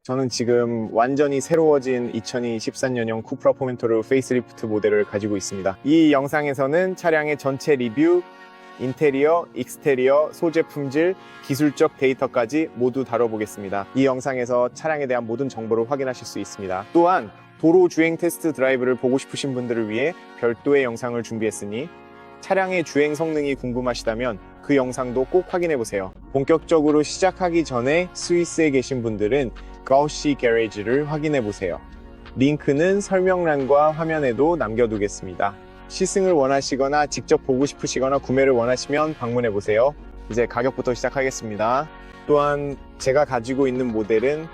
저는 지금 완전히 새로워진 2024년형 쿠프라 포멘토르 페이스리프트 모델을 가지고 있습니다. 이 영상에서는 차량의 전체 리뷰, 인테리어, 익스테리어, 소재 품질, 기술적 데이터까지 모두 다뤄보겠습니다. 이 영상에서 차량에 대한 모든 정보를 확인하실 수 있습니다. 또한 도로 주행 테스트 드라이브를 보고 싶으신 분들을 위해 별도의 영상을 준비했으니 차량의 주행 성능이 궁금하시다면 그 영상도 꼭 확인해보세요. 본격적으로 시작하기 전에 스위스에 계신 분들은 가우시 게리지를 확인해보세요. 링크는 설명란과 화면에도 남겨두겠습니다. 시승을 원하시거나 직접 보고 싶으시거나 구매를 원하시면 방문해보세요. 이제 가격부터 시작하겠습니다. 또한 제가 가지고 있는 모델은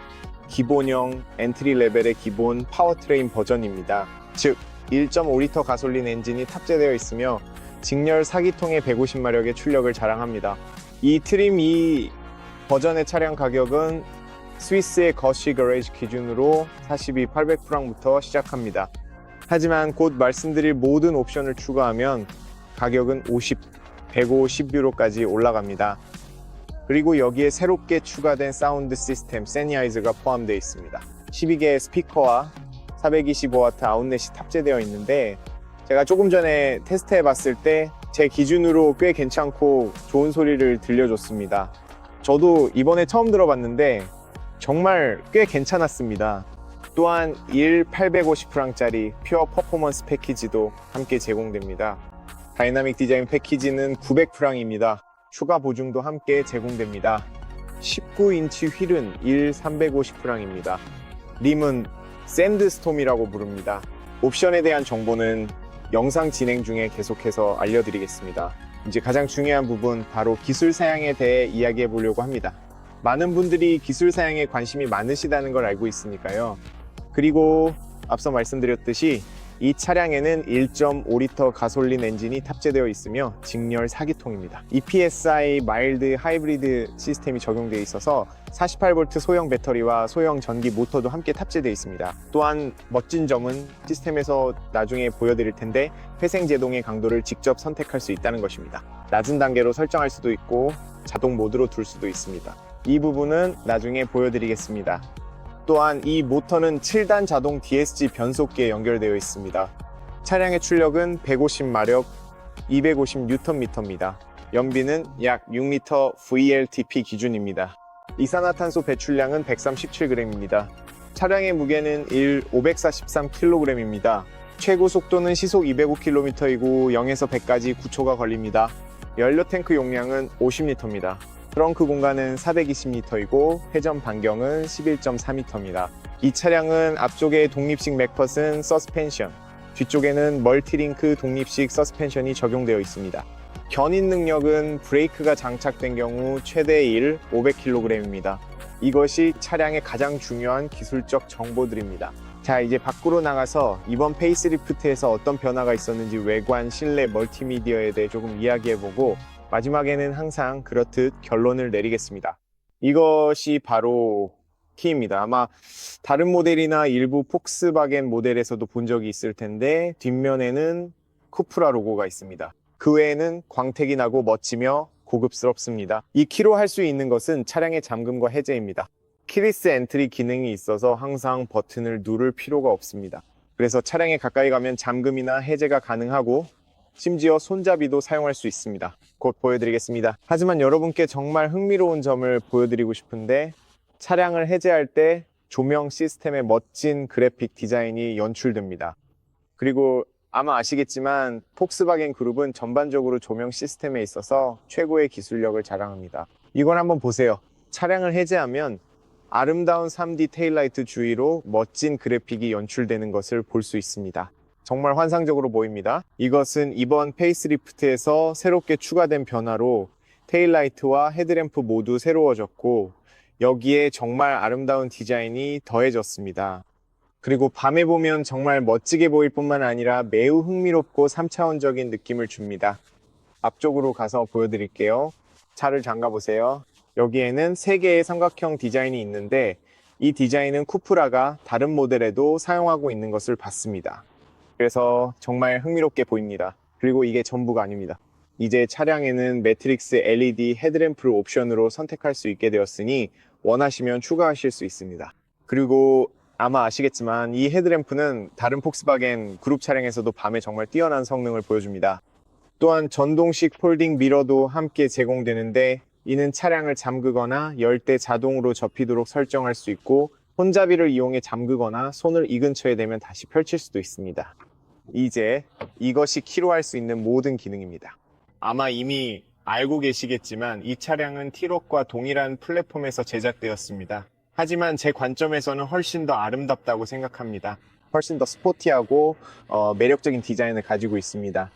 기본형 엔트리 레벨의 기본 파워트레인 버전입니다. 즉 1.5리터 가솔린 엔진이 탑재되어 있으며 직렬 4기통의 150마력의 출력을 자랑합니다. 이 트림 2 버전의 차량 가격은 스위스의 거시 거래지 기준으로 42 800프랑부터 시작합니다. 하지만 곧 말씀드릴 모든 옵션을 추가하면 가격은 150유로까지 올라갑니다. 그리고 여기에 새롭게 추가된 사운드 시스템 세니하이저가 포함되어 있습니다. 12개의 스피커와 425W 아웃렛이 탑재되어 있는데 제가 조금 전에 테스트해 봤을 때 제 기준으로 꽤 괜찮고 좋은 소리를 들려줬습니다. 저도 이번에 처음 들어봤는데 정말 꽤 괜찮았습니다. 또한 850프랑짜리 퓨어 퍼포먼스 패키지도 함께 제공됩니다. 다이나믹 디자인 패키지는 900프랑입니다. 추가 보증도 함께 제공됩니다. 19인치 휠은 350프랑입니다. 림은 샌드스톰이라고 부릅니다. 옵션에 대한 정보는 영상 진행 중에 계속해서 알려드리겠습니다. 이제 가장 중요한 부분, 바로 기술 사양에 대해 이야기해 보려고 합니다. 많은 분들이 기술 사양에 관심이 많으시다는 걸 알고 있으니까요. 그리고 앞서 말씀드렸듯이 이 차량에는 1.5리터 가솔린 엔진이 탑재되어 있으며 직렬 4기통입니다. EPSI 마일드 하이브리드 시스템이 적용되어 있어서 48V 소형 배터리와 소형 전기 모터도 함께 탑재되어 있습니다. 또한 멋진 점은 시스템에서 나중에 보여드릴 텐데 회생 제동의 강도를 직접 선택할 수 있다는 것입니다. 낮은 단계로 설정할 수도 있고 자동 모드로 둘 수도 있습니다. 이 부분은 나중에 보여드리겠습니다. 또한 이 모터는 7단 자동 DSG 변속기에 연결되어 있습니다. 차량의 출력은 150마력, 250Nm입니다. 연비는 약 6L VLTP 기준입니다. 이산화탄소 배출량은 137g입니다. 차량의 무게는 543kg입니다. 최고 속도는 시속 205km이고 0에서 100까지 9초가 걸립니다. 연료 탱크 용량은 50L입니다. 트렁크 공간은 420L이고 회전 반경은 11.4m입니다. 이 차량은 앞쪽에 독립식 맥퍼슨 서스펜션, 뒤쪽에는 멀티링크 독립식 서스펜션이 적용되어 있습니다. 견인 능력은 브레이크가 장착된 경우 최대 500kg입니다. 이것이 차량의 가장 중요한 기술적 정보들입니다. 자, 이제 밖으로 나가서 이번 페이스리프트에서 어떤 변화가 있었는지 외관, 실내, 멀티미디어에 대해 조금 이야기해보고 마지막에는 항상 그렇듯 결론을 내리겠습니다. 이것이 바로 키입니다. 아마 다른 모델이나 일부 폭스바겐 모델에서도 본 적이 있을 텐데 뒷면에는 쿠프라 로고가 있습니다. 그 외에는 광택이 나고 멋지며 고급스럽습니다. 이 키로 할 수 있는 것은 차량의 잠금과 해제입니다. 키리스 엔트리 기능이 있어서 항상 버튼을 누를 필요가 없습니다. 그래서 차량에 가까이 가면 잠금이나 해제가 가능하고 심지어 손잡이도 사용할 수 있습니다. 곧 보여드리겠습니다. 하지만 여러분께 정말 흥미로운 점을 보여드리고 싶은데 차량을 해제할 때 조명 시스템의 멋진 그래픽 디자인이 연출됩니다. 그리고 아마 아시겠지만 폭스바겐 그룹은 전반적으로 조명 시스템에 있어서 최고의 기술력을 자랑합니다. 이걸 한번 보세요. 차량을 해제하면 아름다운 3D 테일라이트 주위로 멋진 그래픽이 연출되는 것을 볼 수 있습니다. 정말 환상적으로 보입니다. 이것은 이번 페이스리프트에서 새롭게 추가된 변화로 테일라이트와 헤드램프 모두 새로워졌고 여기에 정말 아름다운 디자인이 더해졌습니다. 그리고 밤에 보면 정말 멋지게 보일 뿐만 아니라 매우 흥미롭고 3차원적인 느낌을 줍니다. 앞쪽으로 가서 보여드릴게요. 차를 잠가 보세요. 여기에는 3개의 삼각형 디자인이 있는데 이 디자인은 쿠프라가 다른 모델에도 사용하고 있는 것을 봤습니다. 그래서 정말 흥미롭게 보입니다. 그리고 이게 전부가 아닙니다. 이제 차량에는 매트릭스 LED 헤드램프를 옵션으로 선택할 수 있게 되었으니 원하시면 추가하실 수 있습니다. 그리고 아마 아시겠지만 이 헤드램프는 다른 폭스바겐 그룹 차량에서도 밤에 정말 뛰어난 성능을 보여줍니다. 또한 전동식 폴딩 미러도 함께 제공되는데 이는 차량을 잠그거나 열 때 자동으로 접히도록 설정할 수 있고 손잡이를 이용해 잠그거나 손을 이 근처에 대면 다시 펼칠 수도 있습니다. 이제 이것이 키로 할 수 있는 모든 기능입니다. 아마 이미 알고 계시겠지만 이 차량은 T-Roc과 동일한 플랫폼에서 제작되었습니다. 하지만 제 관점에서는 훨씬 더 아름답다고 생각합니다. 훨씬 더 스포티하고 매력적인 디자인을 가지고 있습니다.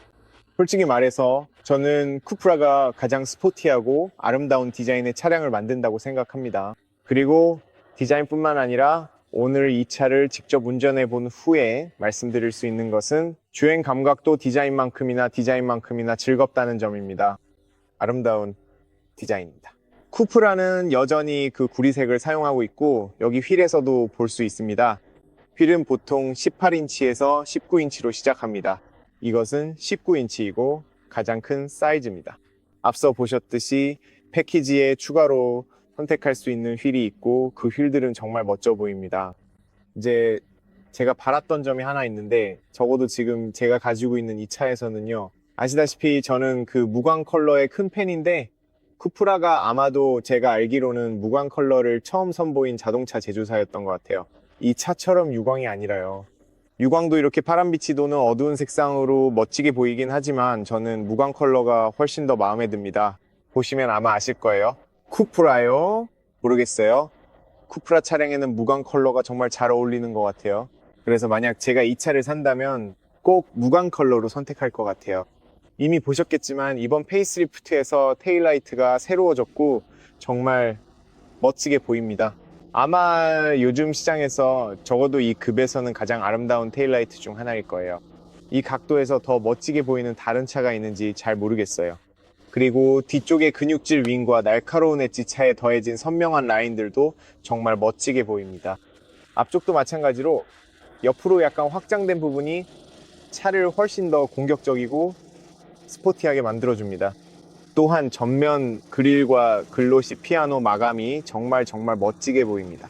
솔직히 말해서 저는 쿠프라가 가장 스포티하고 아름다운 디자인의 차량을 만든다고 생각합니다. 그리고 디자인뿐만 아니라 오늘 이 차를 직접 운전해 본 후에 말씀드릴 수 있는 것은 주행 감각도 디자인만큼이나 즐겁다는 점입니다. 아름다운 디자인입니다. 쿠프라는 여전히 그 구리색을 사용하고 있고 여기 휠에서도 볼 수 있습니다. 휠은 보통 18인치에서 19인치로 시작합니다. 이것은 19인치이고 가장 큰 사이즈입니다. 앞서 보셨듯이 패키지에 추가로 선택할 수 있는 휠이 있고 그 휠들은 정말 멋져 보입니다. 이제 제가 바랐던 점이 하나 있는데 적어도 지금 제가 가지고 있는 이 차에서는요. 아시다시피 저는 그 무광 컬러의 큰 팬인데 쿠프라가 아마도 제가 알기로는 무광 컬러를 처음 선보인 자동차 제조사였던 것 같아요. 이 차처럼 유광이 아니라요. 유광도 이렇게 파란빛이 도는 어두운 색상으로 멋지게 보이긴 하지만 저는 무광 컬러가 훨씬 더 마음에 듭니다. 보시면 아마 아실 거예요. 쿠프라요? 모르겠어요. 쿠프라 차량에는 무광 컬러가 정말 잘 어울리는 것 같아요. 그래서 만약 제가 이 차를 산다면 꼭 무광 컬러로 선택할 것 같아요. 이미 보셨겠지만 이번 페이스리프트에서 테일라이트가 새로워졌고 정말 멋지게 보입니다. 아마 요즘 시장에서 적어도 이 급에서는 가장 아름다운 테일라이트 중 하나일 거예요. 이 각도에서 더 멋지게 보이는 다른 차가 있는지 잘 모르겠어요. 그리고 뒤쪽의 근육질 윙과 날카로운 엣지 차에 더해진 선명한 라인들도 정말 멋지게 보입니다. 앞쪽도 마찬가지로 옆으로 약간 확장된 부분이 차를 훨씬 더 공격적이고 스포티하게 만들어줍니다. 또한 전면 그릴과 글로시 피아노 마감이 정말 멋지게 보입니다.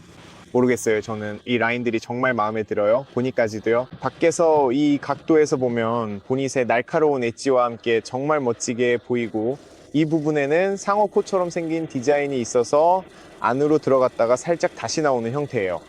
모르겠어요. 저는 이 라인들이 정말 마음에 들어요. 보니까지도요. 밖에서 이 각도에서 보면 보닛의 날카로운 엣지와 함께 정말 멋지게 보이고 이 부분에는 상어코처럼 생긴 디자인이 있어서 안으로 들어갔다가 살짝 다시 나오는 형태예요.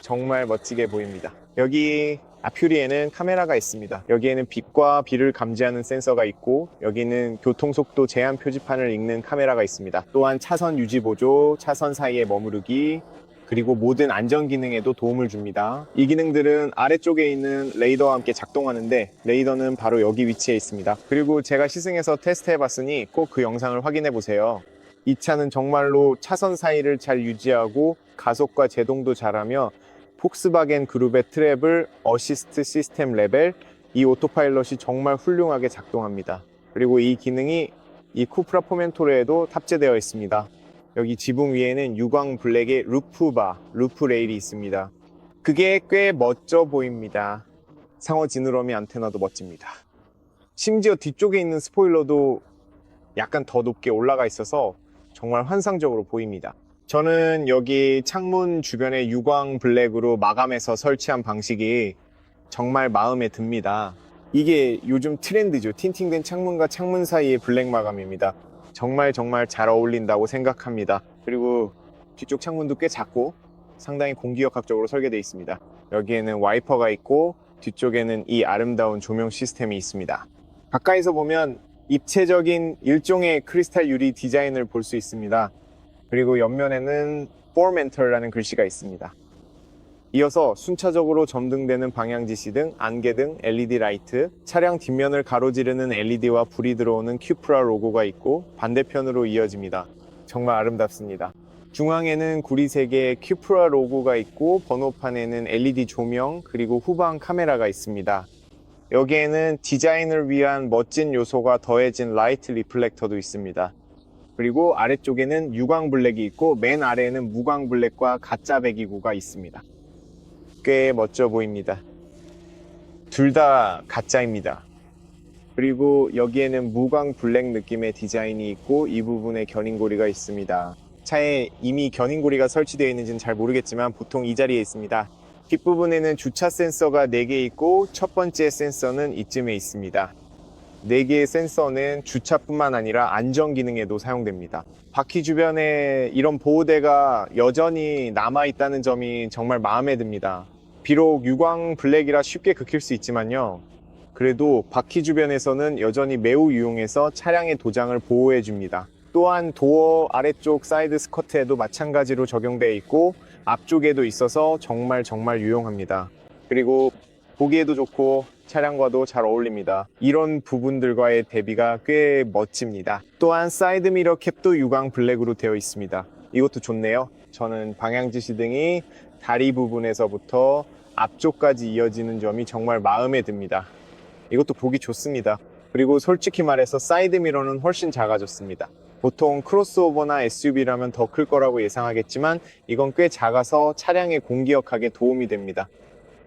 정말 멋지게 보입니다. 여기 앞유리에는 카메라가 있습니다. 여기에는 빛과 비를 감지하는 센서가 있고 여기는 교통속도 제한 표지판을 읽는 카메라가 있습니다. 또한 차선 유지 보조, 차선 사이에 머무르기, 그리고 모든 안전 기능에도 도움을 줍니다. 이 기능들은 아래쪽에 있는 레이더와 함께 작동하는데 레이더는 바로 여기 위치에 있습니다. 그리고 제가 시승해서 테스트해 봤으니 꼭 그 영상을 확인해 보세요. 이 차는 정말로 차선 사이를 잘 유지하고 가속과 제동도 잘하며 폭스바겐 그룹의 트래블 어시스트 시스템 레벨 이 오토파일럿이 정말 훌륭하게 작동합니다. 그리고 이 기능이 이 쿠프라 포멘토레에도 탑재되어 있습니다. 여기 지붕 위에는 유광 블랙의 루프 레일이 있습니다. 그게 꽤 멋져 보입니다. 상어 지느러미 안테나도 멋집니다. 심지어 뒤쪽에 있는 스포일러도 약간 더 높게 올라가 있어서 정말 환상적으로 보입니다. 저는 여기 창문 주변에 유광 블랙으로 마감해서 설치한 방식이 정말 마음에 듭니다. 이게 요즘 트렌드죠. 틴팅된 창문과 창문 사이의 블랙 마감입니다. 정말 잘 어울린다고 생각합니다. 그리고 뒤쪽 창문도 꽤 작고 상당히 공기역학적으로 설계되어 있습니다. 여기에는 와이퍼가 있고 뒤쪽에는 이 아름다운 조명 시스템이 있습니다. 가까이서 보면 입체적인 일종의 크리스탈 유리 디자인을 볼 수 있습니다. 그리고 옆면에는 포멘털라는 글씨가 있습니다. 이어서 순차적으로 점등되는 방향지시등, 안개등, LED 라이트, 차량 뒷면을 가로지르는 LED와 불이 들어오는 큐프라 로고가 있고 반대편으로 이어집니다. 정말 아름답습니다. 중앙에는 구리색의 큐프라 로고가 있고 번호판에는 LED 조명 그리고 후방 카메라가 있습니다. 여기에는 디자인을 위한 멋진 요소가 더해진 라이트 리플렉터도 있습니다. 그리고 아래쪽에는 유광 블랙이 있고 맨 아래에는 무광 블랙과 가짜 배기구가 있습니다. 꽤 멋져 보입니다. 둘 다 가짜입니다. 그리고 여기에는 무광 블랙 느낌의 디자인이 있고 이 부분에 견인고리가 있습니다. 차에 이미 견인고리가 설치되어 있는지는 잘 모르겠지만 보통 이 자리에 있습니다. 뒷부분에는 주차 센서가 4개 있고 첫 번째 센서는 이쯤에 있습니다. 4개의 센서는 주차뿐만 아니라 안전 기능에도 사용됩니다. 바퀴 주변에 이런 보호대가 여전히 남아있다는 점이 정말 마음에 듭니다. 비록 유광 블랙이라 쉽게 긁힐 수 있지만요. 그래도 바퀴 주변에서는 여전히 매우 유용해서 차량의 도장을 보호해 줍니다. 또한 도어 아래쪽 사이드 스커트에도 마찬가지로 적용되어 있고 앞쪽에도 있어서 정말 유용합니다. 그리고 보기에도 좋고 차량과도 잘 어울립니다. 이런 부분들과의 대비가 꽤 멋집니다. 또한 사이드 미러 캡도 유광 블랙으로 되어 있습니다. 이것도 좋네요. 저는 방향 지시등이 다리 부분에서부터 앞쪽까지 이어지는 점이 정말 마음에 듭니다. 이것도 보기 좋습니다. 그리고 솔직히 말해서 사이드 미러는 훨씬 작아졌습니다. 보통 크로스오버나 SUV라면 더 클 거라고 예상하겠지만 이건 꽤 작아서 차량의 공기역학에 도움이 됩니다.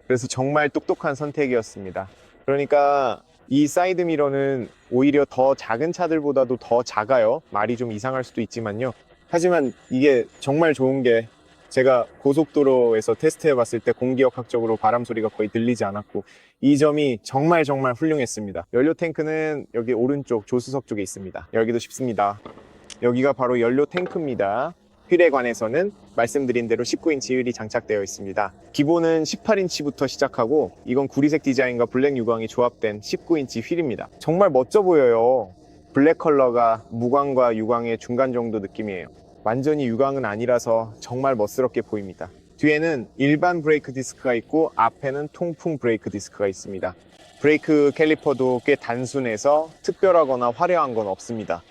그래서 정말 똑똑한 선택이었습니다. 그러니까 이 사이드 미러는 오히려 더 작은 차들보다도 더 작아요. 말이 좀 이상할 수도 있지만요. 하지만 이게 정말 좋은 게 제가 고속도로에서 테스트해 봤을 때 공기역학적으로 바람 소리가 거의 들리지 않았고 이 점이 정말 훌륭했습니다. 연료 탱크는 여기 오른쪽 조수석 쪽에 있습니다. 열기도 쉽습니다. 여기가 바로 연료 탱크입니다. 휠에 관해서는 말씀드린 대로 19인치 휠이 장착되어 있습니다. 기본은 18인치부터 시작하고 이건 구리색 디자인과 블랙 유광이 조합된 19인치 휠입니다. 정말 멋져 보여요. 블랙 컬러가 무광과 유광의 중간 정도 느낌이에요. 완전히 유광은 아니라서 정말 멋스럽게 보입니다. 뒤에는 일반 브레이크 디스크가 있고 앞에는 통풍 브레이크 디스크가 있습니다. 브레이크 캘리퍼도 꽤 단순해서 특별하거나 화려한 건 없습니다.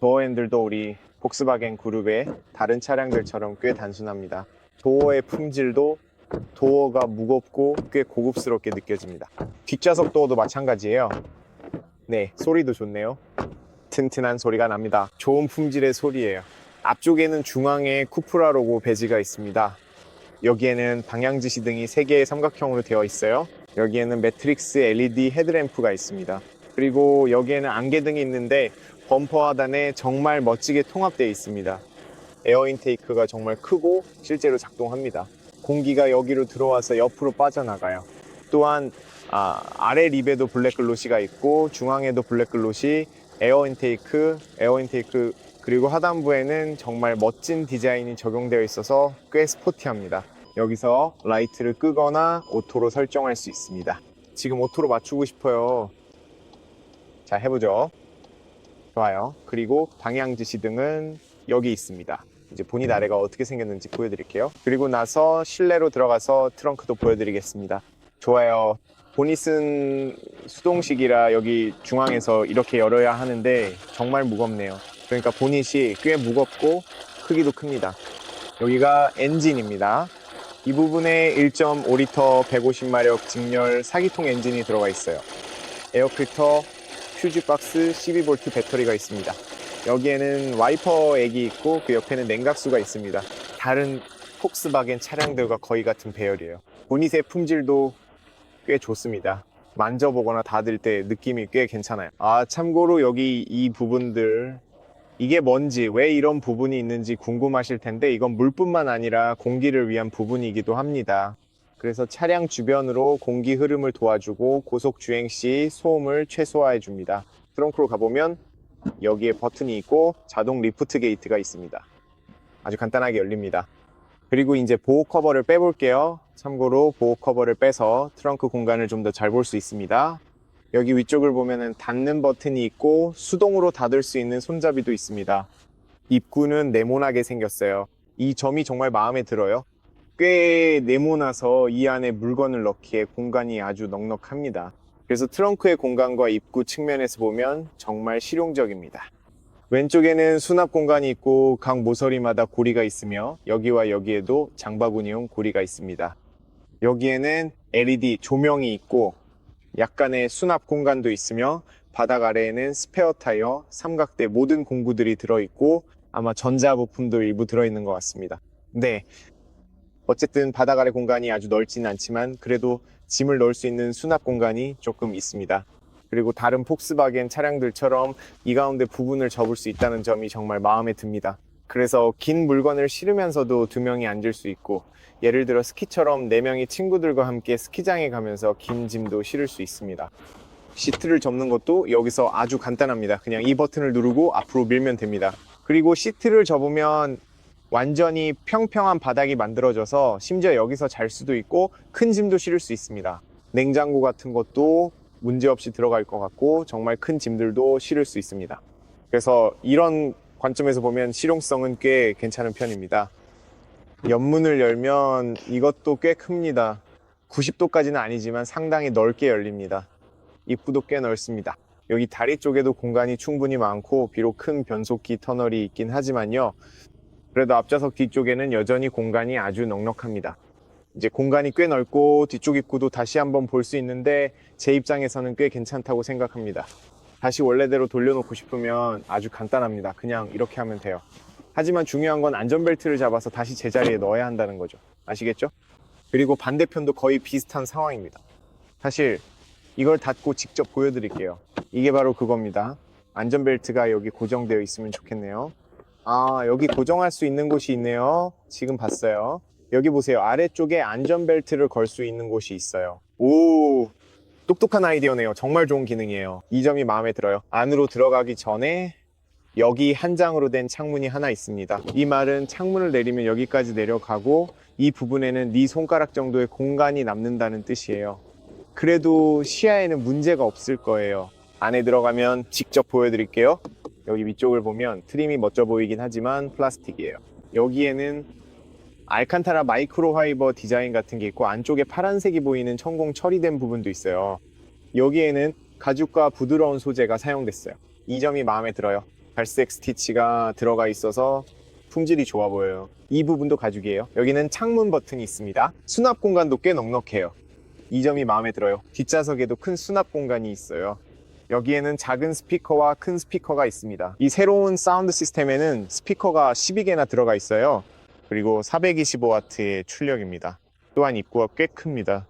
도어 핸들도 우리 폭스바겐 그룹의 다른 차량들처럼 꽤 단순합니다. 도어의 품질도 도어가 무겁고 꽤 고급스럽게 느껴집니다. 뒷좌석 도어도 마찬가지예요. 네, 소리도 좋네요. 튼튼한 소리가 납니다. 좋은 품질의 소리예요. 앞쪽에는 중앙에 쿠프라 로고 배지가 있습니다. 여기에는 방향지시등이 3개의 삼각형으로 되어 있어요. 여기에는 매트릭스 LED 헤드램프가 있습니다. 그리고 여기에는 안개등이 있는데 범퍼 하단에 정말 멋지게 통합되어 있습니다. 에어 인테이크가 정말 크고 실제로 작동합니다. 공기가 여기로 들어와서 옆으로 빠져나가요. 또한 아래 립에도 블랙 글로시가 있고 중앙에도 블랙 글로시, 에어 인테이크 그리고 하단부에는 정말 멋진 디자인이 적용되어 있어서 꽤 스포티합니다. 여기서 라이트를 끄거나 오토로 설정할 수 있습니다. 지금 오토로 맞추고 싶어요. 자, 해보죠. 좋아요. 그리고 방향 지시등은 여기 있습니다. 이제 보닛 아래가 어떻게 생겼는지 보여드릴게요. 그리고 나서 실내로 들어가서 트렁크도 보여드리겠습니다. 좋아요. 보닛은 수동식이라 여기 중앙에서 이렇게 열어야 하는데 정말 무겁네요. 그러니까 보닛이 꽤 무겁고 크기도 큽니다. 여기가 엔진입니다. 이 부분에 1.5리터 150마력 직렬 4기통 엔진이 들어가 있어요. 에어필터, 퓨즈박스, 12V 배터리가 있습니다. 여기에는 와이퍼 액이 있고 그 옆에는 냉각수가 있습니다. 다른 폭스바겐 차량들과 거의 같은 배열이에요. 보닛의 품질도 꽤 좋습니다. 만져보거나 닫을 때 느낌이 꽤 괜찮아요. 참고로 여기 이 부분들 이게 뭔지 왜 이런 부분이 있는지 궁금하실 텐데 이건 물뿐만 아니라 공기를 위한 부분이기도 합니다. 그래서 차량 주변으로 공기 흐름을 도와주고 고속 주행 시 소음을 최소화해 줍니다. 트렁크로 가보면 여기에 버튼이 있고 자동 리프트 게이트가 있습니다. 아주 간단하게 열립니다. 그리고 이제 보호 커버를 빼볼게요. 참고로 보호 커버를 빼서 트렁크 공간을 좀 더 잘 볼 수 있습니다. 여기 위쪽을 보면은 닫는 버튼이 있고 수동으로 닫을 수 있는 손잡이도 있습니다. 입구는 네모나게 생겼어요. 이 점이 정말 마음에 들어요. 꽤 네모나서 이 안에 물건을 넣기에 공간이 아주 넉넉합니다. 그래서 트렁크의 공간과 입구 측면에서 보면 정말 실용적입니다. 왼쪽에는 수납 공간이 있고 각 모서리마다 고리가 있으며 여기와 여기에도 장바구니용 고리가 있습니다. 여기에는 LED 조명이 있고 약간의 수납 공간도 있으며 바닥 아래에는 스페어 타이어, 삼각대 모든 공구들이 들어있고 아마 전자부품도 일부 들어있는 것 같습니다. 네, 어쨌든 바닥 아래 공간이 아주 넓지는 않지만 그래도 짐을 넣을 수 있는 수납 공간이 조금 있습니다. 그리고 다른 폭스바겐 차량들처럼 이 가운데 부분을 접을 수 있다는 점이 정말 마음에 듭니다. 그래서 긴 물건을 실으면서도 2명이 앉을 수 있고, 예를 들어 스키처럼 4명이 친구들과 함께 스키장에 가면서 긴 짐도 실을 수 있습니다. 시트를 접는 것도 여기서 아주 간단합니다. 그냥 이 버튼을 누르고 앞으로 밀면 됩니다. 그리고 시트를 접으면 완전히 평평한 바닥이 만들어져서 심지어 여기서 잘 수도 있고 큰 짐도 실을 수 있습니다. 냉장고 같은 것도 문제없이 들어갈 것 같고 정말 큰 짐들도 실을 수 있습니다. 그래서 이런 관점에서 보면 실용성은 꽤 괜찮은 편입니다. 옆문을 열면 이것도 꽤 큽니다. 90도까지는 아니지만 상당히 넓게 열립니다. 입구도 꽤 넓습니다. 여기 다리 쪽에도 공간이 충분히 많고 비록 큰 변속기 터널이 있긴 하지만요. 그래도 앞좌석 뒤쪽에는 여전히 공간이 아주 넉넉합니다. 이제 공간이 꽤 넓고 뒤쪽 입구도 다시 한번 볼 수 있는데 제 입장에서는 꽤 괜찮다고 생각합니다. 다시 원래대로 돌려놓고 싶으면 아주 간단합니다. 그냥 이렇게 하면 돼요. 하지만 중요한 건 안전벨트를 잡아서 다시 제자리에 넣어야 한다는 거죠. 아시겠죠? 그리고 반대편도 거의 비슷한 상황입니다. 사실 이걸 닫고 직접 보여드릴게요. 이게 바로 그겁니다. 안전벨트가 여기 고정되어 있으면 좋겠네요. 아, 여기 고정할 수 있는 곳이 있네요. 지금 봤어요. 여기 보세요. 아래쪽에 안전벨트를 걸 수 있는 곳이 있어요. 오, 똑똑한 아이디어네요. 정말 좋은 기능이에요. 이 점이 마음에 들어요. 안으로 들어가기 전에 여기 한 장으로 된 창문이 하나 있습니다. 이 말은 창문을 내리면 여기까지 내려가고 이 부분에는 네 손가락 정도의 공간이 남는다는 뜻이에요. 그래도 시야에는 문제가 없을 거예요. 안에 들어가면 직접 보여드릴게요. 여기 위쪽을 보면 트림이 멋져 보이긴 하지만 플라스틱이에요. 여기에는 알칸타라 마이크로 파이버 디자인 같은 게 있고 안쪽에 파란색이 보이는 천공 처리된 부분도 있어요. 여기에는 가죽과 부드러운 소재가 사용됐어요. 이 점이 마음에 들어요. 갈색 스티치가 들어가 있어서 품질이 좋아 보여요. 이 부분도 가죽이에요. 여기는 창문 버튼이 있습니다. 수납 공간도 꽤 넉넉해요. 이 점이 마음에 들어요. 뒷좌석에도 큰 수납 공간이 있어요. 여기에는 작은 스피커와 큰 스피커가 있습니다. 이 새로운 사운드 시스템에는 스피커가 12개나 들어가 있어요. 그리고 425W의 출력입니다. 또한 입구가 꽤 큽니다.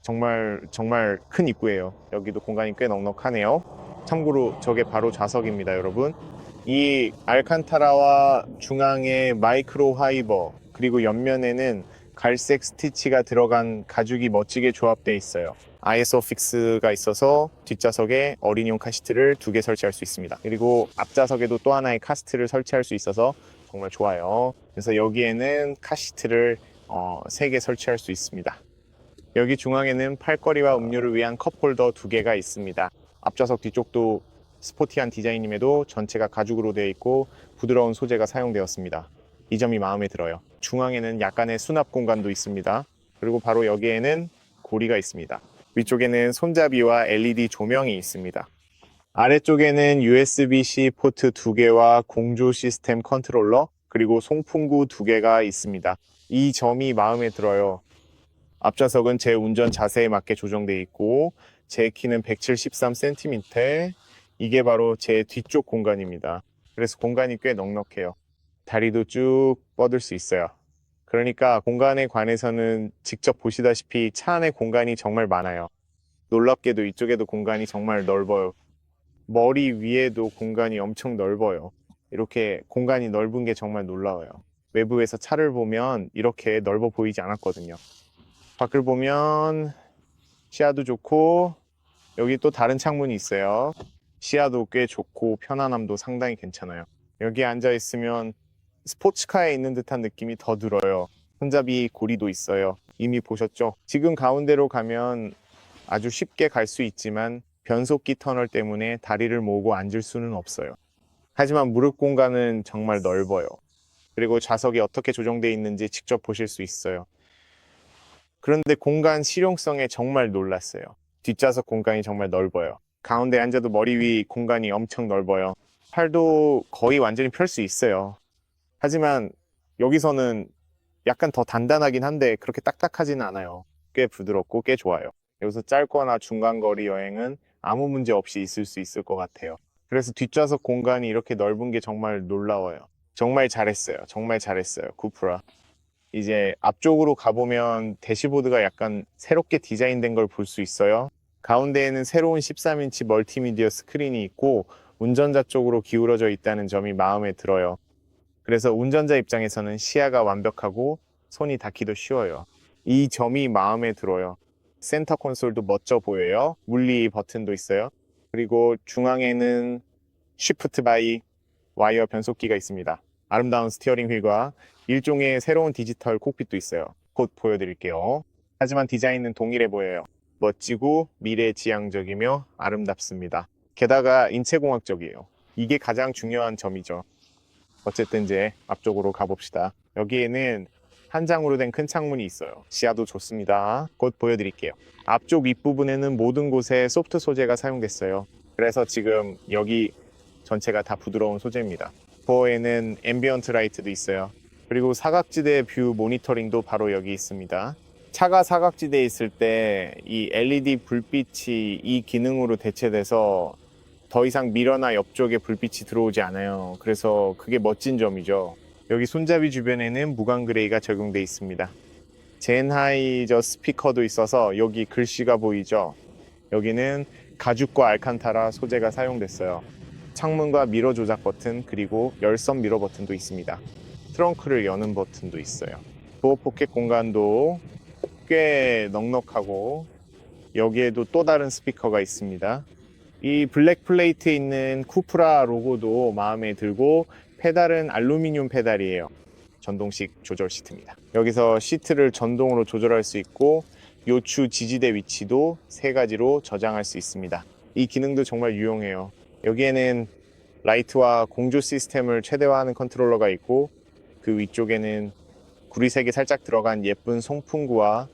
정말 큰 입구예요. 여기도 공간이 꽤 넉넉하네요. 참고로 저게 바로 좌석입니다, 여러분. 이 알칸타라와 중앙에 마이크로 파이버 그리고 옆면에는 갈색 스티치가 들어간 가죽이 멋지게 조합되어 있어요. 아이소픽스가 있어서 뒷좌석에 어린이용 카시트를 2개 설치할 수 있습니다. 그리고 앞좌석에도 또 하나의 카시트를 설치할 수 있어서 정말 좋아요. 그래서 여기에는 카시트를 3개 설치할 수 있습니다. 여기 중앙에는 팔걸이와 음료를 위한 컵홀더 2개가 있습니다. 앞좌석 뒤쪽도 스포티한 디자인임에도 전체가 가죽으로 되어 있고 부드러운 소재가 사용되었습니다. 이 점이 마음에 들어요. 중앙에는 약간의 수납 공간도 있습니다. 그리고 바로 여기에는 고리가 있습니다. 위쪽에는 손잡이와 LED 조명이 있습니다. 아래쪽에는 USB-C 포트 2개와 공조 시스템 컨트롤러 그리고 송풍구 2개가 있습니다. 이 점이 마음에 들어요. 앞좌석은 제 운전 자세에 맞게 조정되어 있고 제 키는 173cm, 이게 바로 제 뒤쪽 공간입니다. 그래서 공간이 꽤 넉넉해요. 다리도 쭉 뻗을 수 있어요. 그러니까 공간에 관해서는 직접 보시다시피 차 안에 공간이 정말 많아요. 놀랍게도 이쪽에도 공간이 정말 넓어요. 머리 위에도 공간이 엄청 넓어요. 이렇게 공간이 넓은 게 정말 놀라워요. 외부에서 차를 보면 이렇게 넓어 보이지 않았거든요. 밖을 보면 시야도 좋고 여기 또 다른 창문이 있어요. 시야도 꽤 좋고 편안함도 상당히 괜찮아요. 여기 앉아 있으면 스포츠카에 있는 듯한 느낌이 더 들어요. 손잡이 고리도 있어요. 이미 보셨죠? 지금 가운데로 가면 아주 쉽게 갈 수 있지만 변속기 터널 때문에 다리를 모으고 앉을 수는 없어요. 하지만 무릎 공간은 정말 넓어요. 그리고 좌석이 어떻게 조정되어 있는지 직접 보실 수 있어요. 그런데 공간 실용성에 정말 놀랐어요. 뒷좌석 공간이 정말 넓어요. 가운데 앉아도 머리 위 공간이 엄청 넓어요. 팔도 거의 완전히 펼 수 있어요. 하지만 여기서는 약간 더 단단하긴 한데 그렇게 딱딱하지는 않아요. 꽤 부드럽고 꽤 좋아요. 여기서 짧거나 중간거리 여행은 아무 문제 없이 있을 수 있을 것 같아요. 그래서 뒷좌석 공간이 이렇게 넓은 게 정말 놀라워요. 정말 잘했어요. 정말 잘했어요. 쿠프라. 이제 앞쪽으로 가보면 대시보드가 약간 새롭게 디자인된 걸 볼 수 있어요. 가운데에는 새로운 13인치 멀티미디어 스크린이 있고 운전자 쪽으로 기울어져 있다는 점이 마음에 들어요. 그래서 운전자 입장에서는 시야가 완벽하고 손이 닿기도 쉬워요. 이 점이 마음에 들어요. 센터 콘솔도 멋져 보여요. 물리 버튼도 있어요. 그리고 중앙에는 쉬프트 바이 와이어 변속기가 있습니다. 아름다운 스티어링 휠과 일종의 새로운 디지털 콕핏도 있어요. 곧 보여드릴게요. 하지만 디자인은 동일해 보여요. 멋지고 미래지향적이며 아름답습니다. 게다가 인체공학적이에요. 이게 가장 중요한 점이죠. 어쨌든 이제 앞쪽으로 가봅시다. 여기에는 한 장으로 된 큰 창문이 있어요. 시야도 좋습니다. 곧 보여드릴게요. 앞쪽 윗부분에는 모든 곳에 소프트 소재가 사용됐어요. 그래서 지금 여기 전체가 다 부드러운 소재입니다. 도어에는 앰비언트 라이트도 있어요. 그리고 사각지대 뷰 모니터링도 바로 여기 있습니다. 차가 사각지대에 있을 때 이 LED 불빛이 이 기능으로 대체돼서 더 이상 미러나 옆쪽에 불빛이 들어오지 않아요. 그래서 그게 멋진 점이죠. 여기 손잡이 주변에는 무광 그레이가 적용돼 있습니다. 젠하이저 스피커도 있어서 여기 글씨가 보이죠? 여기는 가죽과 알칸타라 소재가 사용됐어요. 창문과 미러 조작 버튼 그리고 열선 미러 버튼도 있습니다. 트렁크를 여는 버튼도 있어요. 도어 포켓 공간도 꽤 넉넉하고 여기에도 또 다른 스피커가 있습니다. 이 블랙 플레이트에 있는 쿠프라 로고도 마음에 들고 페달은 알루미늄 페달이에요. 전동식 조절 시트입니다. 여기서 시트를 전동으로 조절할 수 있고 요추 지지대 위치도 세 가지로 저장할 수 있습니다. 이 기능도 정말 유용해요. 여기에는 라이트와 공조 시스템을 최대화하는 컨트롤러가 있고 그 위쪽에는 구리색이 살짝 들어간 예쁜 송풍구와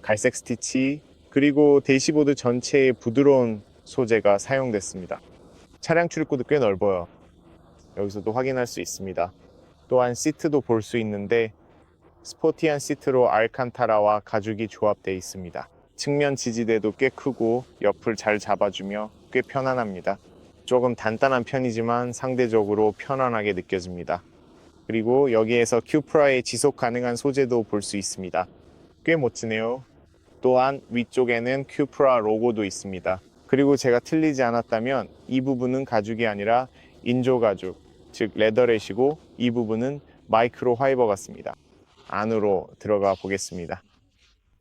갈색 스티치 그리고 대시보드 전체에 부드러운 소재가 사용됐습니다. 차량 출입구도 꽤 넓어요. 여기서도 확인할 수 있습니다. 또한 시트도 볼 수 있는데 스포티한 시트로 알칸타라와 가죽이 조합되어 있습니다. 측면 지지대도 꽤 크고 옆을 잘 잡아주며 꽤 편안합니다. 조금 단단한 편이지만 상대적으로 편안하게 느껴집니다. 그리고 여기에서 큐프라의 지속 가능한 소재도 볼 수 있습니다. 꽤 멋지네요. 또한 위쪽에는 큐프라 로고도 있습니다. 그리고 제가 틀리지 않았다면 이 부분은 가죽이 아니라 인조 가죽, 즉 레더렛이고 이 부분은 마이크로 파이버 같습니다. 안으로 들어가 보겠습니다.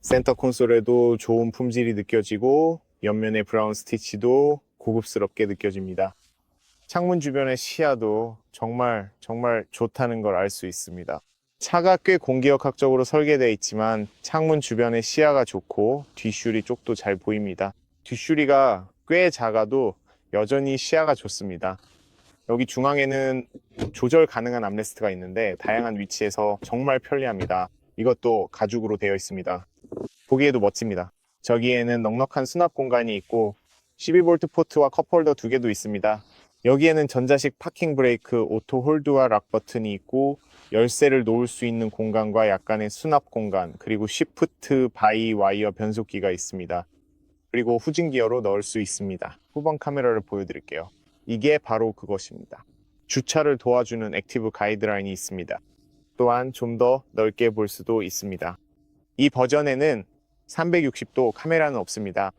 센터 콘솔에도 좋은 품질이 느껴지고 옆면의 브라운 스티치도 고급스럽게 느껴집니다. 창문 주변의 시야도 정말 좋다는 걸 알 수 있습니다. 차가 꽤 공기역학적으로 설계되어 있지만 창문 주변의 시야가 좋고 뒷슈리 쪽도 잘 보입니다. 뒷슈리가 꽤 작아도 여전히 시야가 좋습니다. 여기 중앙에는 조절 가능한 암레스트가 있는데 다양한 위치에서 정말 편리합니다. 이것도 가죽으로 되어 있습니다. 보기에도 멋집니다. 저기에는 넉넉한 수납 공간이 있고 12V 포트와 컵홀더 2개도 있습니다. 여기에는 전자식 파킹 브레이크, 오토 홀드와 락 버튼이 있고 열쇠를 놓을 수 있는 공간과 약간의 수납 공간, 그리고 쉬프트 바이 와이어 변속기가 있습니다. 그리고 후진 기어로 넣을 수 있습니다. 후방 카메라를 보여드릴게요. 이게 바로 그것입니다. 주차를 도와주는 액티브 가이드라인이 있습니다. 또한 좀 더 넓게 볼 수도 있습니다. 이 버전에는 360도 카메라는 없습니다.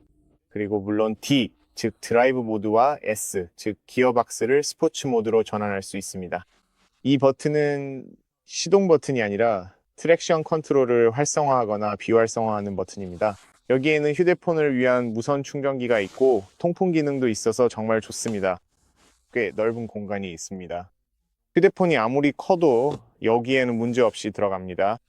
그리고 물론 D, 즉 드라이브 모드와 S, 즉 기어박스를 스포츠 모드로 전환할 수 있습니다. 이 버튼은 시동 버튼이 아니라 트랙션 컨트롤을 활성화하거나 비활성화하는 버튼입니다. 여기에는 휴대폰을 위한 무선 충전기가 있고 통풍 기능도 있어서 정말 좋습니다. 꽤 넓은 공간이 있습니다. 휴대폰이 아무리 커도 여기에는 문제없이 들어갑니다.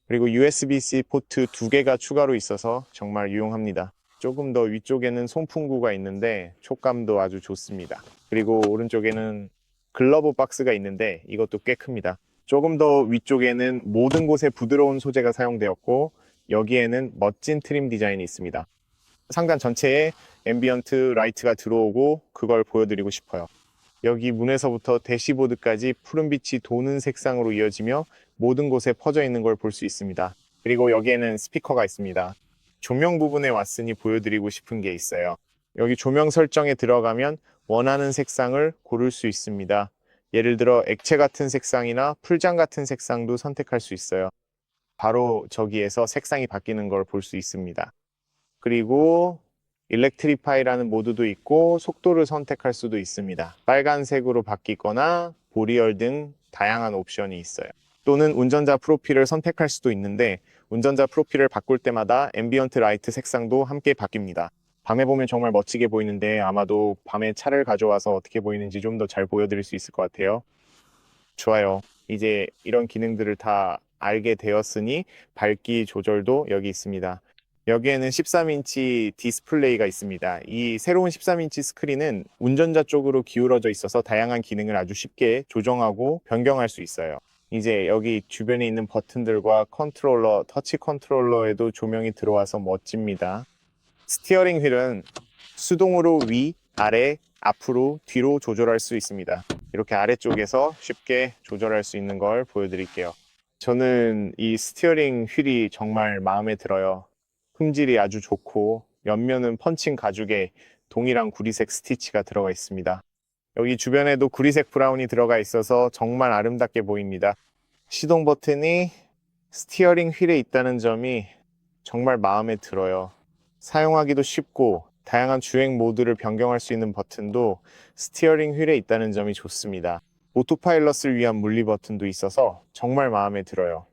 그리고 USB-C 포트 2개가 추가로 있어서 정말 유용합니다. 조금 더 위쪽에는 송풍구가 있는데 촉감도 아주 좋습니다. 그리고 오른쪽에는 글러브 박스가 있는데 이것도 꽤 큽니다. 조금 더 위쪽에는 모든 곳에 부드러운 소재가 사용되었고 여기에는 멋진 트림 디자인이 있습니다. 상단 전체에 앰비언트 라이트가 들어오고 그걸 보여드리고 싶어요. 여기 문에서부터 대시보드까지 푸른빛이 도는 색상으로 이어지며 모든 곳에 퍼져 있는 걸 볼 수 있습니다. 그리고 여기에는 스피커가 있습니다. 조명 부분에 왔으니 보여드리고 싶은 게 있어요. 여기 조명 설정에 들어가면 원하는 색상을 고를 수 있습니다. 예를 들어 액체 같은 색상이나 풀장 같은 색상도 선택할 수 있어요. 바로 저기에서 색상이 바뀌는 걸 볼 수 있습니다. 그리고 일렉트리파이라는 모드도 있고 속도를 선택할 수도 있습니다. 빨간색으로 바뀌거나 보리얼 등 다양한 옵션이 있어요. 또는 운전자 프로필을 선택할 수도 있는데 운전자 프로필을 바꿀 때마다 앰비언트 라이트 색상도 함께 바뀝니다. 밤에 보면 정말 멋지게 보이는데 아마도 밤에 차를 가져와서 어떻게 보이는지 좀 더 잘 보여드릴 수 있을 것 같아요. 좋아요. 이제 이런 기능들을 다 알게 되었으니 밝기 조절도 여기 있습니다. 여기에는 13인치 디스플레이가 있습니다. 이 새로운 13인치 스크린은 운전자 쪽으로 기울어져 있어서 다양한 기능을 아주 쉽게 조정하고 변경할 수 있어요. 이제 여기 주변에 있는 버튼들과 컨트롤러, 터치 컨트롤러에도 조명이 들어와서 멋집니다. 스티어링 휠은 수동으로 위, 아래, 앞으로, 뒤로 조절할 수 있습니다. 이렇게 아래쪽에서 쉽게 조절할 수 있는 걸 보여드릴게요. 저는 이 스티어링 휠이 정말 마음에 들어요. 품질이 아주 좋고 옆면은 펀칭 가죽에 동일한 구리색 스티치가 들어가 있습니다. 여기 주변에도 구리색 브라운이 들어가 있어서 정말 아름답게 보입니다. 시동 버튼이 스티어링 휠에 있다는 점이 정말 마음에 들어요. 사용하기도 쉽고 다양한 주행 모드를 변경할 수 있는 버튼도 스티어링 휠에 있다는 점이 좋습니다. 오토파일럿을 위한 물리 버튼도 있어서 정말 마음에 들어요.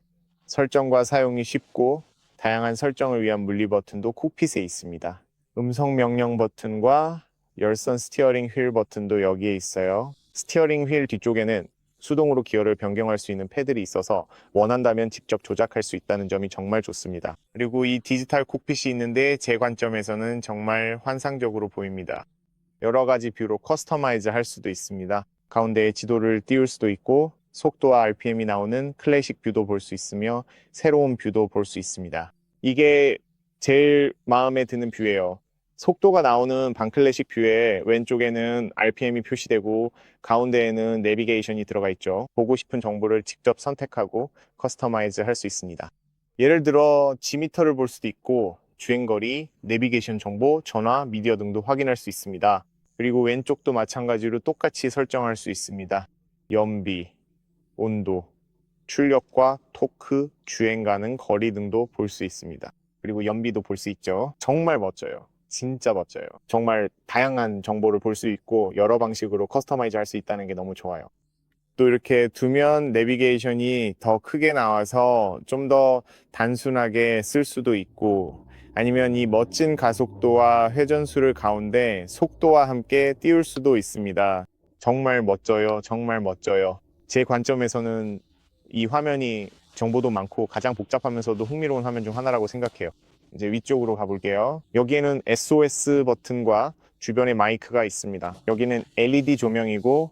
설정과 사용이 쉽고 다양한 설정을 위한 물리 버튼도 콕핏에 있습니다. 음성 명령 버튼과 열선 스티어링 휠 버튼도 여기에 있어요. 스티어링 휠 뒤쪽에는 수동으로 기어를 변경할 수 있는 패들이 있어서 원한다면 직접 조작할 수 있다는 점이 정말 좋습니다. 그리고 이 디지털 콕핏이 있는데 제 관점에서는 정말 환상적으로 보입니다. 여러 가지 뷰로 커스터마이즈 할 수도 있습니다. 가운데에 지도를 띄울 수도 있고 속도와 RPM이 나오는 클래식 뷰도 볼 수 있으며 새로운 뷰도 볼 수 있습니다. 이게 제일 마음에 드는 뷰예요. 속도가 나오는 반클래식 뷰에 왼쪽에는 RPM이 표시되고 가운데에는 내비게이션이 들어가 있죠. 보고 싶은 정보를 직접 선택하고 커스터마이즈 할 수 있습니다. 예를 들어 G미터를 볼 수도 있고 주행거리, 내비게이션 정보, 전화, 미디어 등도 확인할 수 있습니다. 그리고 왼쪽도 마찬가지로 똑같이 설정할 수 있습니다. 연비, 온도, 출력과 토크, 주행 가능 거리 등도 볼 수 있습니다. 그리고 연비도 볼 수 있죠. 정말 멋져요. 진짜 멋져요. 정말 다양한 정보를 볼 수 있고 여러 방식으로 커스터마이즈 할 수 있다는 게 너무 좋아요. 또 이렇게 두면 내비게이션이 더 크게 나와서 좀 더 단순하게 쓸 수도 있고 아니면 이 멋진 가속도와 회전수를 가운데 속도와 함께 띄울 수도 있습니다. 정말 멋져요. 정말 멋져요. 제 관점에서는 이 화면이 정보도 많고 가장 복잡하면서도 흥미로운 화면 중 하나라고 생각해요. 이제 위쪽으로 가볼게요. 여기에는 SOS 버튼과 주변에 마이크가 있습니다. 여기는 LED 조명이고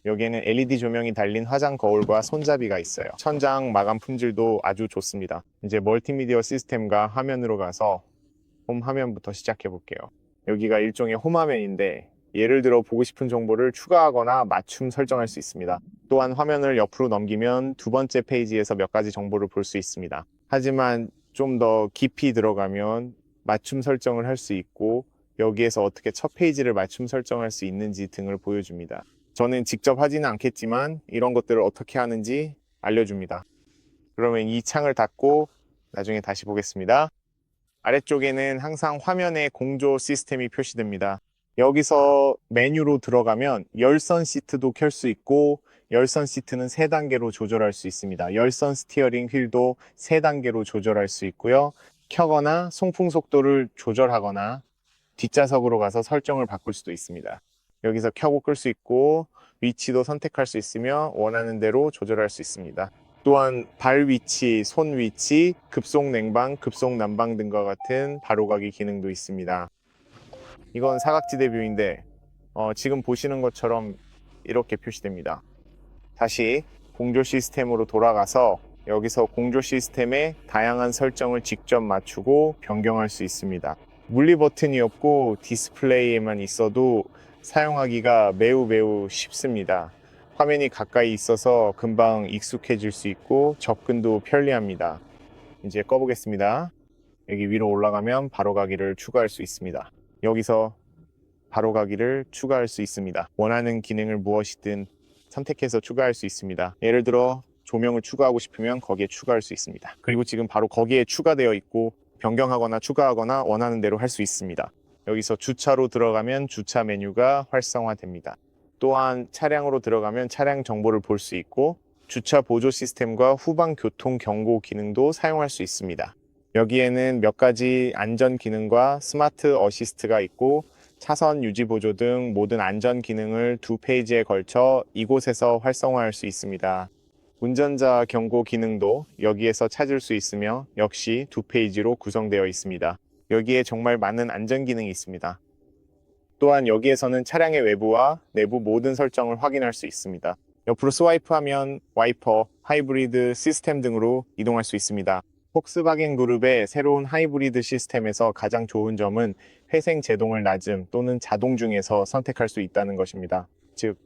여기에는 LED 조명이 달린 화장 거울과 손잡이가 있어요. 천장 마감 품질도 아주 좋습니다. 이제 멀티미디어 시스템과 화면으로 가서 홈 화면부터 시작해 볼게요. 여기가 일종의 홈 화면인데 예를 들어 보고 싶은 정보를 추가하거나 맞춤 설정할 수 있습니다. 또한 화면을 옆으로 넘기면 두 번째 페이지에서 몇 가지 정보를 볼 수 있습니다. 하지만 좀 더 깊이 들어가면 맞춤 설정을 할 수 있고 여기에서 어떻게 첫 페이지를 맞춤 설정할 수 있는지 등을 보여줍니다. 저는 직접 하지는 않겠지만 이런 것들을 어떻게 하는지 알려줍니다. 그러면 이 창을 닫고 나중에 다시 보겠습니다. 아래쪽에는 항상 화면에 공조 시스템이 표시됩니다. 여기서 메뉴로 들어가면 열선 시트도 켤 수 있고 열선 시트는 3단계로 조절할 수 있습니다. 열선 스티어링 휠도 3단계로 조절할 수 있고요. 켜거나 송풍 속도를 조절하거나 뒷좌석으로 가서 설정을 바꿀 수도 있습니다. 여기서 켜고 끌 수 있고 위치도 선택할 수 있으며 원하는 대로 조절할 수 있습니다. 또한 발 위치, 손 위치, 급속 냉방, 급속 난방 등과 같은 바로가기 기능도 있습니다. 이건 사각지대 뷰인데 지금 보시는 것처럼 이렇게 표시됩니다. 다시 공조 시스템으로 돌아가서 여기서 공조 시스템의 다양한 설정을 직접 맞추고 변경할 수 있습니다. 물리 버튼이 없고 디스플레이에만 있어도 사용하기가 매우 쉽습니다. 화면이 가까이 있어서 금방 익숙해질 수 있고 접근도 편리합니다. 이제 꺼보겠습니다. 여기 위로 올라가면 바로가기를 추가할 수 있습니다. 여기서 바로가기를 추가할 수 있습니다. 원하는 기능을 무엇이든 선택해서 추가할 수 있습니다. 예를 들어 조명을 추가하고 싶으면 거기에 추가할 수 있습니다. 그리고 지금 바로 거기에 추가되어 있고 변경하거나 추가하거나 원하는 대로 할 수 있습니다. 여기서 주차로 들어가면 주차 메뉴가 활성화됩니다. 또한 차량으로 들어가면 차량 정보를 볼 수 있고 주차 보조 시스템과 후방 교통 경고 기능도 사용할 수 있습니다. 여기에는 몇 가지 안전 기능과 스마트 어시스트가 있고 차선 유지 보조 등 모든 안전 기능을 2페이지에 걸쳐 이곳에서 활성화할 수 있습니다. 운전자 경고 기능도 여기에서 찾을 수 있으며 역시 2페이지로 구성되어 있습니다. 여기에 정말 많은 안전 기능이 있습니다. 또한 여기에서는 차량의 외부와 내부 모든 설정을 확인할 수 있습니다. 옆으로 스와이프하면 와이퍼, 하이브리드 시스템 등으로 이동할 수 있습니다. 폭스바겐 그룹의 새로운 하이브리드 시스템에서 가장 좋은 점은 회생 제동을 낮음 또는 자동 중에서 선택할 수 있다는 것입니다. 즉,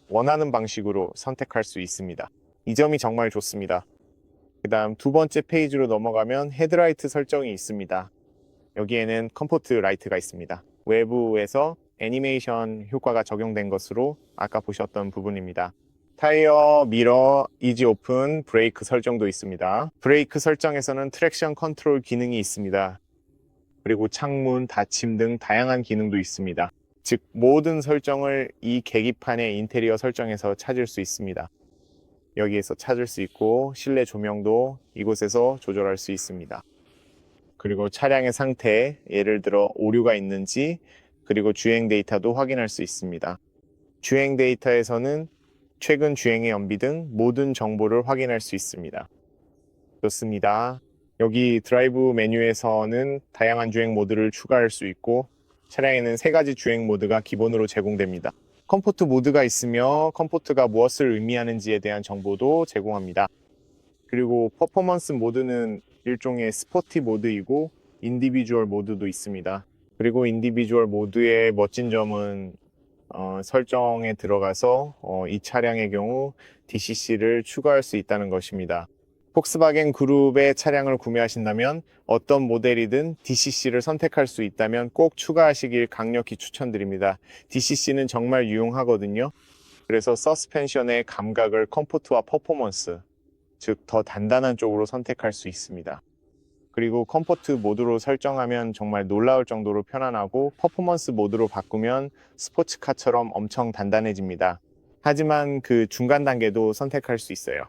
원하는 방식으로 선택할 수 있습니다. 이 점이 정말 좋습니다. 그 다음 두 번째 페이지로 넘어가면 헤드라이트 설정이 있습니다. 여기에는 컴포트 라이트가 있습니다. 외부에서 애니메이션 효과가 적용된 것으로 아까 보셨던 부분입니다. 타이어, 미러, 이지 오픈, 브레이크 설정도 있습니다. 브레이크 설정에서는 트랙션 컨트롤 기능이 있습니다. 그리고 창문, 닫힘 등 다양한 기능도 있습니다. 즉, 모든 설정을 이 계기판의 인테리어 설정에서 찾을 수 있습니다. 여기에서 찾을 수 있고 실내 조명도 이곳에서 조절할 수 있습니다. 그리고 차량의 상태, 예를 들어 오류가 있는지, 그리고 주행 데이터도 확인할 수 있습니다. 주행 데이터에서는 최근 주행의 연비 등 모든 정보를 확인할 수 있습니다. 좋습니다. 여기 드라이브 메뉴에서는 다양한 주행 모드를 추가할 수 있고 차량에는 3가지 주행 모드가 기본으로 제공됩니다. 컴포트 모드가 있으며 컴포트가 무엇을 의미하는지에 대한 정보도 제공합니다. 그리고 퍼포먼스 모드는 일종의 스포티 모드이고 인디비주얼 모드도 있습니다. 그리고 인디비주얼 모드의 멋진 점은 설정에 들어가서 이 차량의 경우 DCC를 추가할 수 있다는 것입니다. 폭스바겐 그룹의 차량을 구매하신다면 어떤 모델이든 DCC를 선택할 수 있다면 꼭 추가하시길 강력히 추천드립니다. DCC는 정말 유용하거든요. 그래서 서스펜션의 감각을 컴포트와 퍼포먼스, 즉 더 단단한 쪽으로 선택할 수 있습니다. 그리고 컴포트 모드로 설정하면 정말 놀라울 정도로 편안하고 퍼포먼스 모드로 바꾸면 스포츠카처럼 엄청 단단해집니다. 하지만 그 중간 단계도 선택할 수 있어요.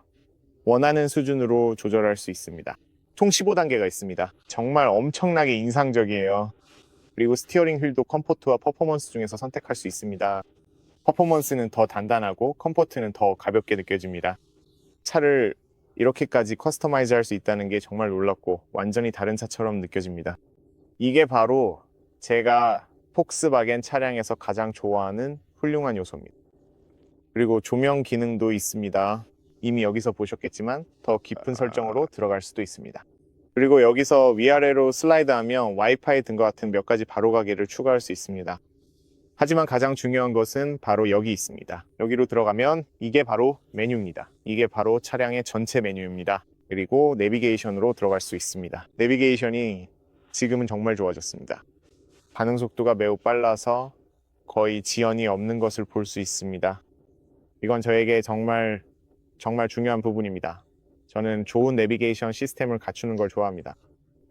원하는 수준으로 조절할 수 있습니다. 총 15단계가 있습니다. 정말 엄청나게 인상적이에요. 그리고 스티어링 휠도 컴포트와 퍼포먼스 중에서 선택할 수 있습니다. 퍼포먼스는 더 단단하고 컴포트는 더 가볍게 느껴집니다. 차를 이렇게까지 커스터마이즈 할 수 있다는 게 정말 놀랍고 완전히 다른 차처럼 느껴집니다. 이게 바로 제가 폭스바겐 차량에서 가장 좋아하는 훌륭한 요소입니다. 그리고 조명 기능도 있습니다. 이미 여기서 보셨겠지만 더 깊은 설정으로 들어갈 수도 있습니다. 그리고 여기서 위아래로 슬라이드하면 와이파이 등과 같은 몇 가지 바로가기를 추가할 수 있습니다. 하지만 가장 중요한 것은 바로 여기 있습니다. 여기로 들어가면 이게 바로 메뉴입니다. 이게 바로 차량의 전체 메뉴입니다. 그리고 내비게이션으로 들어갈 수 있습니다. 내비게이션이 지금은 정말 좋아졌습니다. 반응 속도가 매우 빨라서 거의 지연이 없는 것을 볼 수 있습니다. 이건 저에게 정말 중요한 부분입니다. 저는 좋은 내비게이션 시스템을 갖추는 걸 좋아합니다.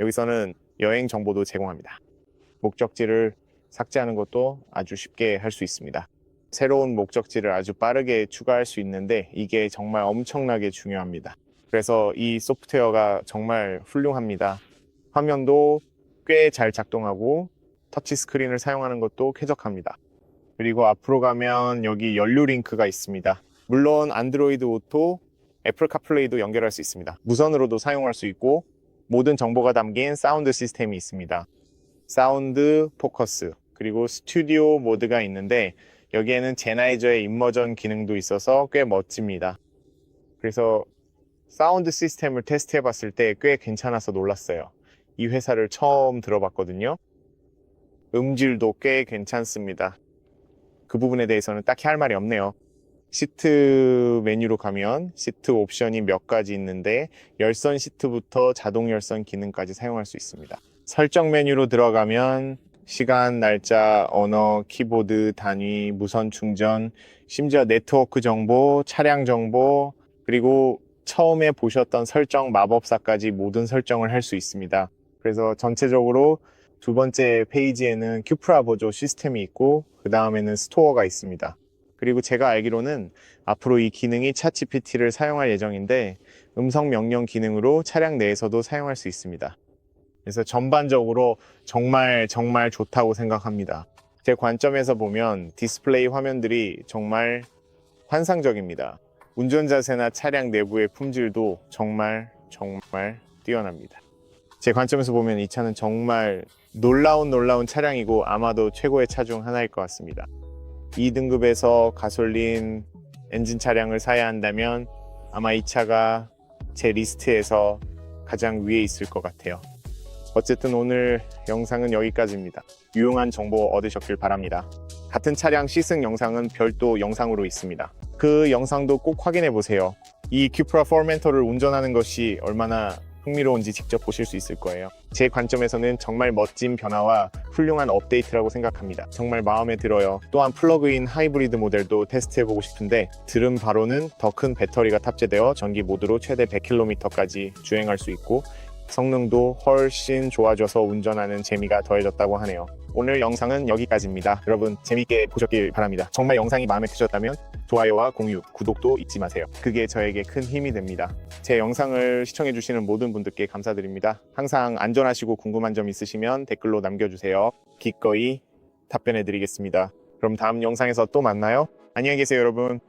여기서는 여행 정보도 제공합니다. 목적지를 삭제하는 것도 아주 쉽게 할 수 있습니다. 새로운 목적지를 아주 빠르게 추가할 수 있는데 이게 정말 엄청나게 중요합니다. 그래서 이 소프트웨어가 정말 훌륭합니다. 화면도 꽤 잘 작동하고 터치 스크린을 사용하는 것도 쾌적합니다. 그리고 앞으로 가면 여기 연료 링크가 있습니다. 물론 안드로이드 오토, 애플 카플레이도 연결할 수 있습니다. 무선으로도 사용할 수 있고 모든 정보가 담긴 사운드 시스템이 있습니다. 사운드 포커스, 그리고 스튜디오 모드가 있는데 여기에는 제나이저의 인머전 기능도 있어서 꽤 멋집니다. 그래서 사운드 시스템을 테스트해 봤을 때 꽤 괜찮아서 놀랐어요. 이 회사를 처음 들어봤거든요. 음질도 꽤 괜찮습니다. 그 부분에 대해서는 딱히 할 말이 없네요. 시트 메뉴로 가면 시트 옵션이 몇 가지 있는데 열선 시트부터 자동 열선 기능까지 사용할 수 있습니다. 설정 메뉴로 들어가면 시간, 날짜, 언어, 키보드, 단위, 무선 충전, 심지어 네트워크 정보, 차량 정보, 그리고 처음에 보셨던 설정 마법사까지 모든 설정을 할 수 있습니다. 그래서 전체적으로 두 번째 페이지에는 큐프라 보조 시스템이 있고 그 다음에는 스토어가 있습니다. 그리고 제가 알기로는 앞으로 이 기능이 챗GPT를 사용할 예정인데 음성 명령 기능으로 차량 내에서도 사용할 수 있습니다. 그래서 전반적으로 정말 좋다고 생각합니다. 제 관점에서 보면 디스플레이 화면들이 정말 환상적입니다. 운전자세나 차량 내부의 품질도 정말 뛰어납니다. 제 관점에서 보면 이 차는 정말 놀라운 차량이고 아마도 최고의 차 중 하나일 것 같습니다. 2등급에서 가솔린 엔진 차량을 사야 한다면 아마 이 차가 제 리스트에서 가장 위에 있을 것 같아요. 어쨌든 오늘 영상은 여기까지입니다. 유용한 정보 얻으셨길 바랍니다. 같은 차량 시승 영상은 별도 영상으로 있습니다. 그 영상도 꼭 확인해 보세요. 이 큐프라 포멘토를 운전하는 것이 얼마나 흥미로운지 직접 보실 수 있을 거예요. 제 관점에서는 정말 멋진 변화와 훌륭한 업데이트라고 생각합니다. 정말 마음에 들어요. 또한 플러그인 하이브리드 모델도 테스트해보고 싶은데 들은 바로는 더 큰 배터리가 탑재되어 전기 모드로 최대 100km까지 주행할 수 있고 성능도 훨씬 좋아져서 운전하는 재미가 더해졌다고 하네요. 오늘 영상은 여기까지입니다. 여러분 재밌게 보셨길 바랍니다. 정말 영상이 마음에 드셨다면 좋아요와 공유, 구독도 잊지 마세요. 그게 저에게 큰 힘이 됩니다. 제 영상을 시청해주시는 모든 분들께 감사드립니다. 항상 안전하시고 궁금한 점 있으시면 댓글로 남겨주세요. 기꺼이 답변해드리겠습니다. 그럼 다음 영상에서 또 만나요. 안녕히 계세요, 여러분.